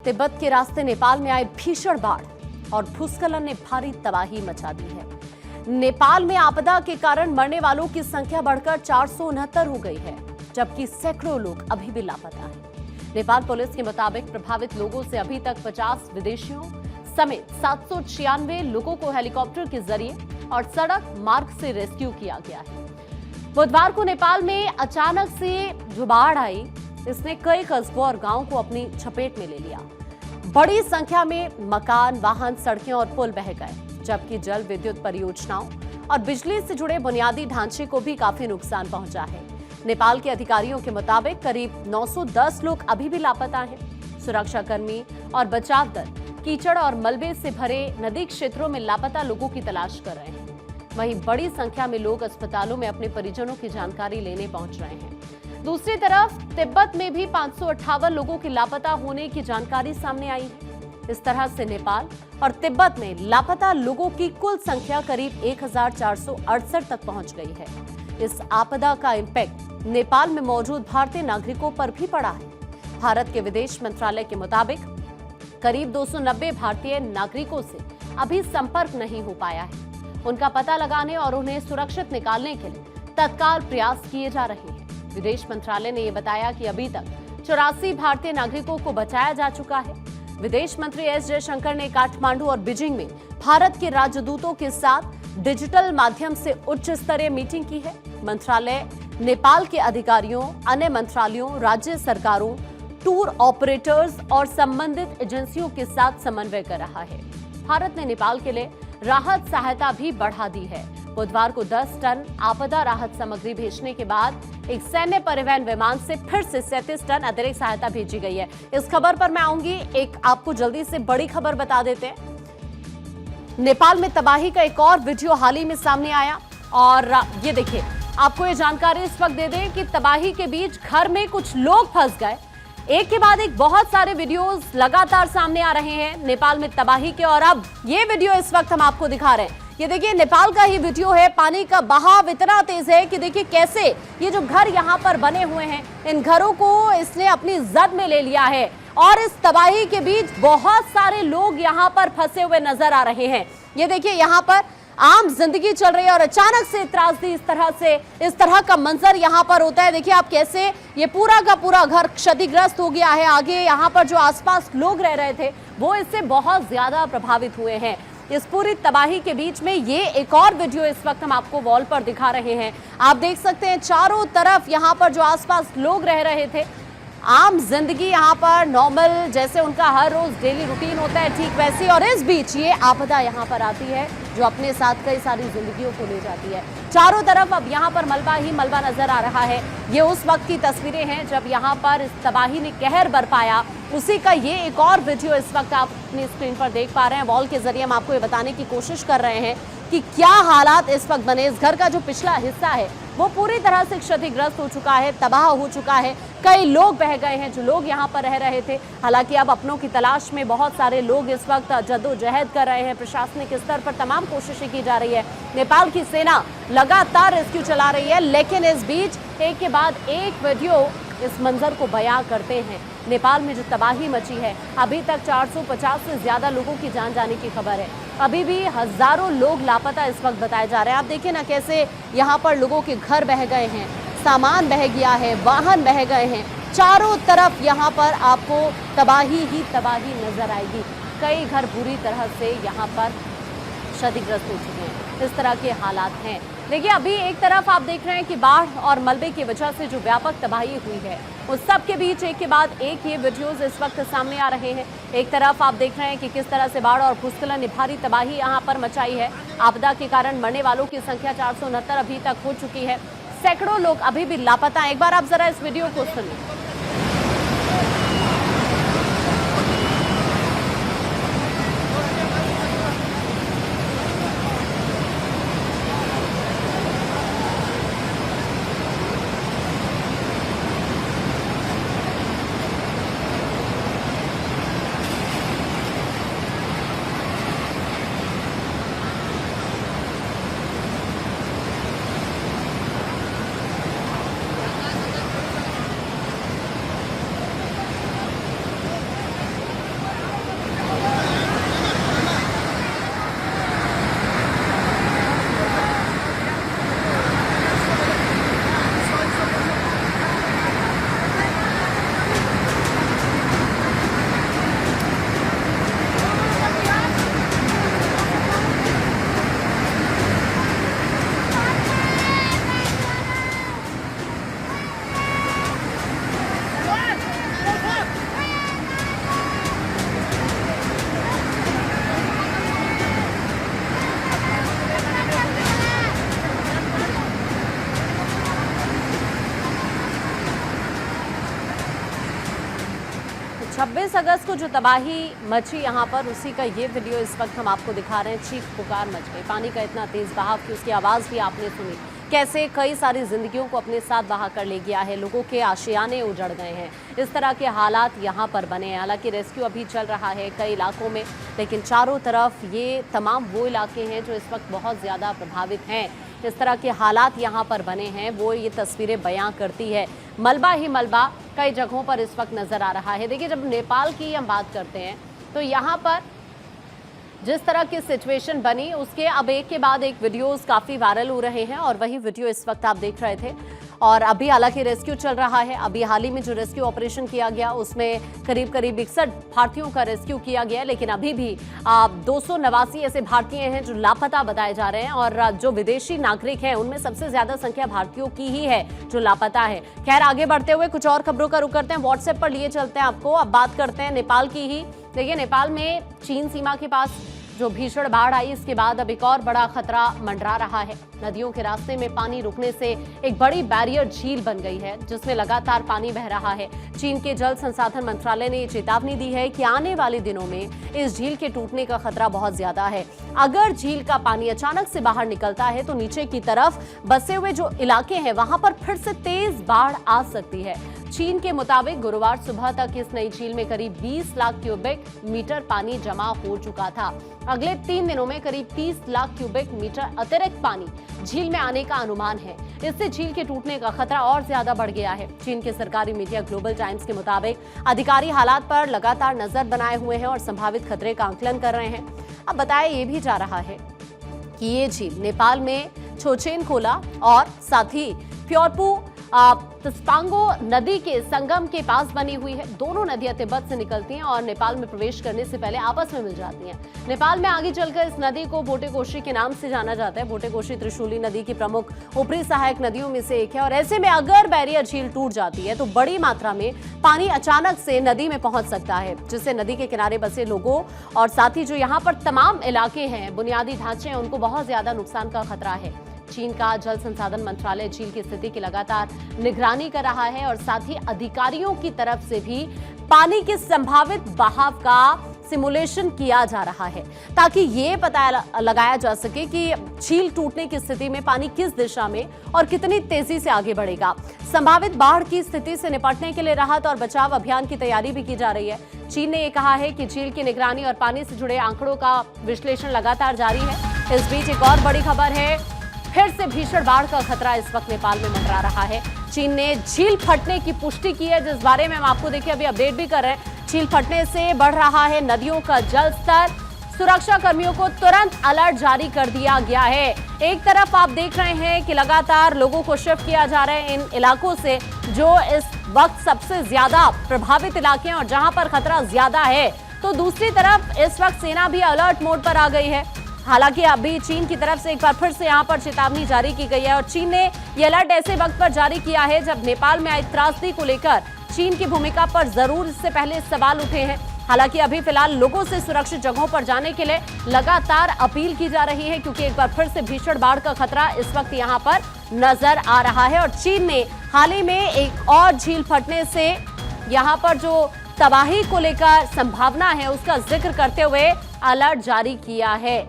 तिब्बत के रास्ते नेपाल में आए भीषण बाढ़ और भूस्खलन ने भारी तबाही मचा दी है। नेपाल में आपदा के कारण मरने वालों की संख्या बढ़कर 469 हो गई है, जबकि सैकड़ों लोग अभी भी लापता हैं। नेपाल पुलिस के मुताबिक प्रभावित लोगों से अभी तक 50 विदेशियों समेत 796 लोगों को हेलीकॉप्टर के जरिए और सड़क मार्ग से रेस्क्यू किया गया है। बुधवार को नेपाल में अचानक से जो बाढ़ आई, इसने कई कस्बों और गांवों को अपनी चपेट में ले लिया। बड़ी संख्या में मकान, वाहन, सड़कें और पुल बह गए, जबकि जल विद्युत परियोजनाओं और बिजली से जुड़े बुनियादी ढांचे को भी काफी नुकसान पहुंचा है। नेपाल के अधिकारियों के मुताबिक करीब 910 लोग अभी भी लापता हैं। सुरक्षाकर्मी और बचाव दल कीचड़ और मलबे से भरे नदी क्षेत्रों में लापता लोगों की तलाश कर रहे हैं। वहीं बड़ी संख्या में लोग अस्पतालों में अपने परिजनों की जानकारी लेने पहुंच रहे हैं। दूसरी तरफ तिब्बत में भी 558 लोगों की लापता होने की जानकारी सामने आई है। इस तरह से नेपाल और तिब्बत में लापता लोगों की कुल संख्या करीब 1468 तक पहुंच गई है। इस आपदा का इम्पैक्ट नेपाल में मौजूद भारतीय नागरिकों पर भी पड़ा है। भारत के विदेश मंत्रालय के मुताबिक करीब 290 भारतीय नागरिकों से अभी संपर्क नहीं हो पाया है। उनका पता लगाने और उन्हें सुरक्षित निकालने के लिए तत्काल प्रयास किए जा रहे हैं। विदेश मंत्रालय ने यह बताया कि अभी तक 84 भारतीय नागरिकों को बचाया जा चुका है। विदेश मंत्री एस जयशंकर ने काठमांडू और बीजिंग में भारत के राजदूतों के साथ डिजिटल माध्यम से उच्च स्तरीय मीटिंग की है। मंत्रालय नेपाल के अधिकारियों, अन्य मंत्रालयों, राज्य सरकारों, टूर ऑपरेटर्स और संबंधित एजेंसियों के साथ समन्वय कर रहा है। भारत ने नेपाल के लिए राहत सहायता भी बढ़ा दी है। बुधवार को 10 टन आपदा राहत सामग्री भेजने के बाद एक सैन्य परिवहन विमान से फिर से 37 टन अतिरिक्त सहायता भेजी गई है। इस खबर पर मैं आऊंगी। एक आपको जल्दी से बड़ी खबर बता देते हैं। नेपाल में तबाही का एक और वीडियो हाल ही में सामने आया और ये देखिए, आपको ये जानकारी इस वक्त दे दें कि तबाही के बीच घर में कुछ लोग फंस गए। एक के बाद एक बहुत सारे वीडियोस लगातार सामने आ रहे हैं नेपाल में तबाही के, और अब ये वीडियो इस वक्त हम आपको दिखा रहे हैं। ये देखिए, नेपाल का ही वीडियो है। पानी का बहाव इतना तेज है कि देखिए कैसे ये जो घर यहाँ पर बने हुए हैं, इन घरों को इसने अपनी जद में ले लिया है और इस तबाही के बीच बहुत सारे लोग यहाँ पर फंसे हुए नजर आ रहे हैं। ये देखिए, यहाँ पर आम जिंदगी चल रही है और अचानक से त्रासदी इस तरह का मंजर यहाँ पर होता है। देखिए आप कैसे ये पूरा का पूरा घर क्षतिग्रस्त हो गया है। आगे यहाँ पर जो आसपास लोग रह रहे थे वो इससे बहुत ज्यादा प्रभावित हुए हैं। इस पूरी तबाही के बीच में ये एक और वीडियो इस वक्त हम आपको वॉल पर दिखा रहे हैं। आप देख सकते हैं चारों तरफ यहाँ पर जो आसपास लोग रह रहे थे, आम जिंदगी यहाँ पर नॉर्मल जैसे उनका हर रोज डेली रूटीन होता है, ठीक वैसी, और इस बीच ये आपदा यहाँ पर आती है जो अपने साथ कई सारी जिंदगियों को ले जाती है। चारों तरफ अब यहाँ पर मलबा ही मलबा नजर आ रहा है। ये उस वक्त की तस्वीरें हैं जब यहाँ पर इस तबाही ने कहर बरपाया। उसी का ये एक और वीडियो इस वक्त आप अपनी स्क्रीन पर देख पा रहे हैं। वॉल के जरिए हम आपको ये बताने की कोशिश कर रहे हैं कि क्या हालात इस वक्त बने। इस घर का जो पिछला हिस्सा है वो पूरी तरह से क्षतिग्रस्त हो चुका है, तबाह हो चुका है। कई लोग बह गए हैं जो लोग यहाँ पर रह रहे थे। हालांकि अब अपनों की तलाश में बहुत सारे लोग इस वक्त जद्दोजहद कर रहे हैं। प्रशासनिक स्तर पर तमाम कोशिशें की जा रही है। नेपाल की सेना लगातार रेस्क्यू चला रही है, लेकिन इस बीच एक के बाद एक वीडियो इस मंजर को बयां करते हैं। नेपाल में जो तबाही मची है, अभी तक 450 से ज्यादा लोगों की जान जाने की खबर है। अभी भी हजारों लोग लापता इस वक्त बताए जा रहे हैं। आप देखिए ना कैसे यहाँ पर लोगों के घर बह गए हैं, सामान बह गया है, वाहन बह गए हैं। चारों तरफ यहाँ पर आपको तबाही ही तबाही नजर आएगी। कई घर बुरी तरह से यहाँ पर क्षतिग्रस्त हो चुके हैं। इस तरह के हालात हैं। देखिए, अभी एक तरफ आप देख रहे हैं कि बाढ़ और मलबे की वजह से जो व्यापक तबाही हुई है, उस सब के बीच एक के बाद एक ये वीडियोस इस वक्त सामने आ रहे हैं। एक तरफ आप देख रहे हैं कि किस तरह से बाढ़ और भूस्खलन ने भारी तबाही यहाँ पर मचाई है। आपदा के कारण मरने वालों की संख्या 469 अभी तक हो चुकी है। सैकड़ों लोग अभी भी लापता हैं। एक बार आप जरा इस वीडियो को सुनिए। 19 अगस्त को जो तबाही मची यहाँ पर, उसी का ये वीडियो इस वक्त हम आपको दिखा रहे हैं। चीख पुकार मच गई, पानी का इतना तेज बहाव कि उसकी आवाज़ भी आपने सुनी। कैसे कई सारी जिंदगियों को अपने साथ बहा कर ले गया है, लोगों के आशियाने उजड़ गए हैं। इस तरह के हालात यहाँ पर बने हैं। हालांकि रेस्क्यू अभी चल रहा है कई इलाकों में, लेकिन चारों तरफ ये तमाम वो इलाके हैं जो इस वक्त बहुत ज़्यादा प्रभावित हैं। इस तरह के हालात यहाँ पर बने हैं, वो ये तस्वीरें बयां करती है। मलबा ही मलबा कई जगहों पर इस वक्त नज़र आ रहा है। देखिए, जब नेपाल की हम बात करते हैं तो यहाँ पर जिस तरह की सिचुएशन बनी, उसके अब एक के बाद एक वीडियोस काफ़ी वायरल हो रहे हैं और वही वीडियो इस वक्त आप देख रहे थे। और अभी हालांकि रेस्क्यू चल रहा है। अभी हाल ही में जो रेस्क्यू ऑपरेशन किया गया उसमें करीब 61 भारतीयों का रेस्क्यू किया गया, लेकिन अभी भी 289 ऐसे भारतीय हैं जो लापता बताए जा रहे हैं। और जो विदेशी नागरिक हैं उनमें सबसे ज्यादा संख्या भारतीयों की ही है जो लापता है। खैर, आगे बढ़ते हुए कुछ और खबरों का रुख करते हैं, व्हाट्सएप पर लिए चलते हैं आपको। अब बात करते हैं नेपाल की ही। देखिए, नेपाल में चीन सीमा के पास जो भीषण बाढ़ आई, इसके बाद अब एक और बड़ा खतरा मंडरा रहा है। नदियों के रास्ते में पानी रुकने से एक बड़ी बैरियर झील बन गई है, जिसमें लगातार पानी बह रहा है। चीन के जल संसाधन मंत्रालय ने चेतावनी दी है कि आने वाले दिनों में इस झील के टूटने का खतरा बहुत ज्यादा है। अगर झील का पानी अचानक से बाहर निकलता है तो नीचे की तरफ बसे हुए जो इलाके हैं वहां पर फिर से तेज बाढ़ आ सकती है। चीन के मुताबिक गुरुवार सुबह तक इस नई झील में करीब 20 लाख क्यूबिक मीटर पानी जमा हो चुका था। अगले 3 दिनों में करीब 30 लाख क्यूबिक मीटर अतिरिक्त पानी झील में आने का अनुमान है। इससे झील के टूटने का खतरा और ज्यादा बढ़ गया है। चीन के सरकारी मीडिया ग्लोबल टाइम्स के मुताबिक अधिकारी हालात पर लगातार नजर बनाए हुए हैं और संभावित खतरे का आकलन कर रहे हैं। अब बताया ये भी जा रहा है कि ये झील नेपाल में छोचेन खोला और साथ ही प्योरपू तस्पांगो नदी के संगम के पास बनी हुई है। दोनों नदियां तिब्बत से निकलती हैं और नेपाल में प्रवेश करने से पहले आपस में मिल जाती हैं। नेपाल में आगे चलकर इस नदी को बोटेकोशी के नाम से जाना जाता है। बोटेकोशी त्रिशूली नदी की प्रमुख ऊपरी सहायक नदियों में से एक है और ऐसे में अगर बैरियर झील टूट जाती है तो बड़ी मात्रा में पानी अचानक से नदी में पहुंच सकता है, जिससे नदी के किनारे बसे लोगों और साथ ही जो यहाँ पर तमाम इलाके हैं, बुनियादी ढांचे हैं, उनको बहुत ज्यादा नुकसान का खतरा है। चीन का जल संसाधन मंत्रालय झील की स्थिति की लगातार निगरानी कर रहा है और साथ ही अधिकारियों की तरफ से भी पानी के संभावित बहाव का सिमुलेशन किया जा रहा है, ताकि ये पता लगाया जा सके कि झील टूटने की स्थिति में पानी किस दिशा में और कितनी तेजी से आगे बढ़ेगा। संभावित बाढ़ की स्थिति से निपटने के लिए राहत और बचाव अभियान की तैयारी भी की जा रही है। चीन ने यह कहा है कि झील की निगरानी और पानी से जुड़े आंकड़ों का विश्लेषण लगातार जारी है। इस बीच एक और बड़ी खबर है, फिर से भीषण बाढ़ का खतरा इस वक्त नेपाल में मंडरा रहा है। चीन ने झील फटने की पुष्टि की है, जिस बारे में हम आपको देखिए अभी अपडेट भी कर रहे हैं। झील फटने से बढ़ रहा है नदियों का जल स्तर। सुरक्षा कर्मियों को तुरंत अलर्ट जारी कर दिया गया है। एक तरफ आप देख रहे हैं कि लगातार लोगों को शिफ्ट किया जा रहा है इन इलाकों से जो इस वक्त सबसे ज्यादा प्रभावित इलाके हैं और जहां पर खतरा ज्यादा है, तो दूसरी तरफ इस वक्त सेना भी अलर्ट मोड पर आ गई है। हालांकि अभी चीन की तरफ से एक बार फिर से यहां पर चेतावनी जारी की गई है और चीन ने यह अलर्ट ऐसे वक्त पर जारी किया है जब नेपाल में आई त्रासदी को लेकर चीन की भूमिका पर जरूर इससे पहले सवाल उठे हैं। हालांकि अभी फिलहाल लोगों से सुरक्षित जगहों पर जाने के लिए लगातार अपील की जा रही है, क्योंकि एक बार फिर से भीषण बाढ़ का खतरा इस वक्त यहां पर नजर आ रहा है। और चीन ने हाल ही में एक और झील फटने से यहां पर जो तबाही को लेकर संभावना है उसका जिक्र करते हुए अलर्ट जारी किया है।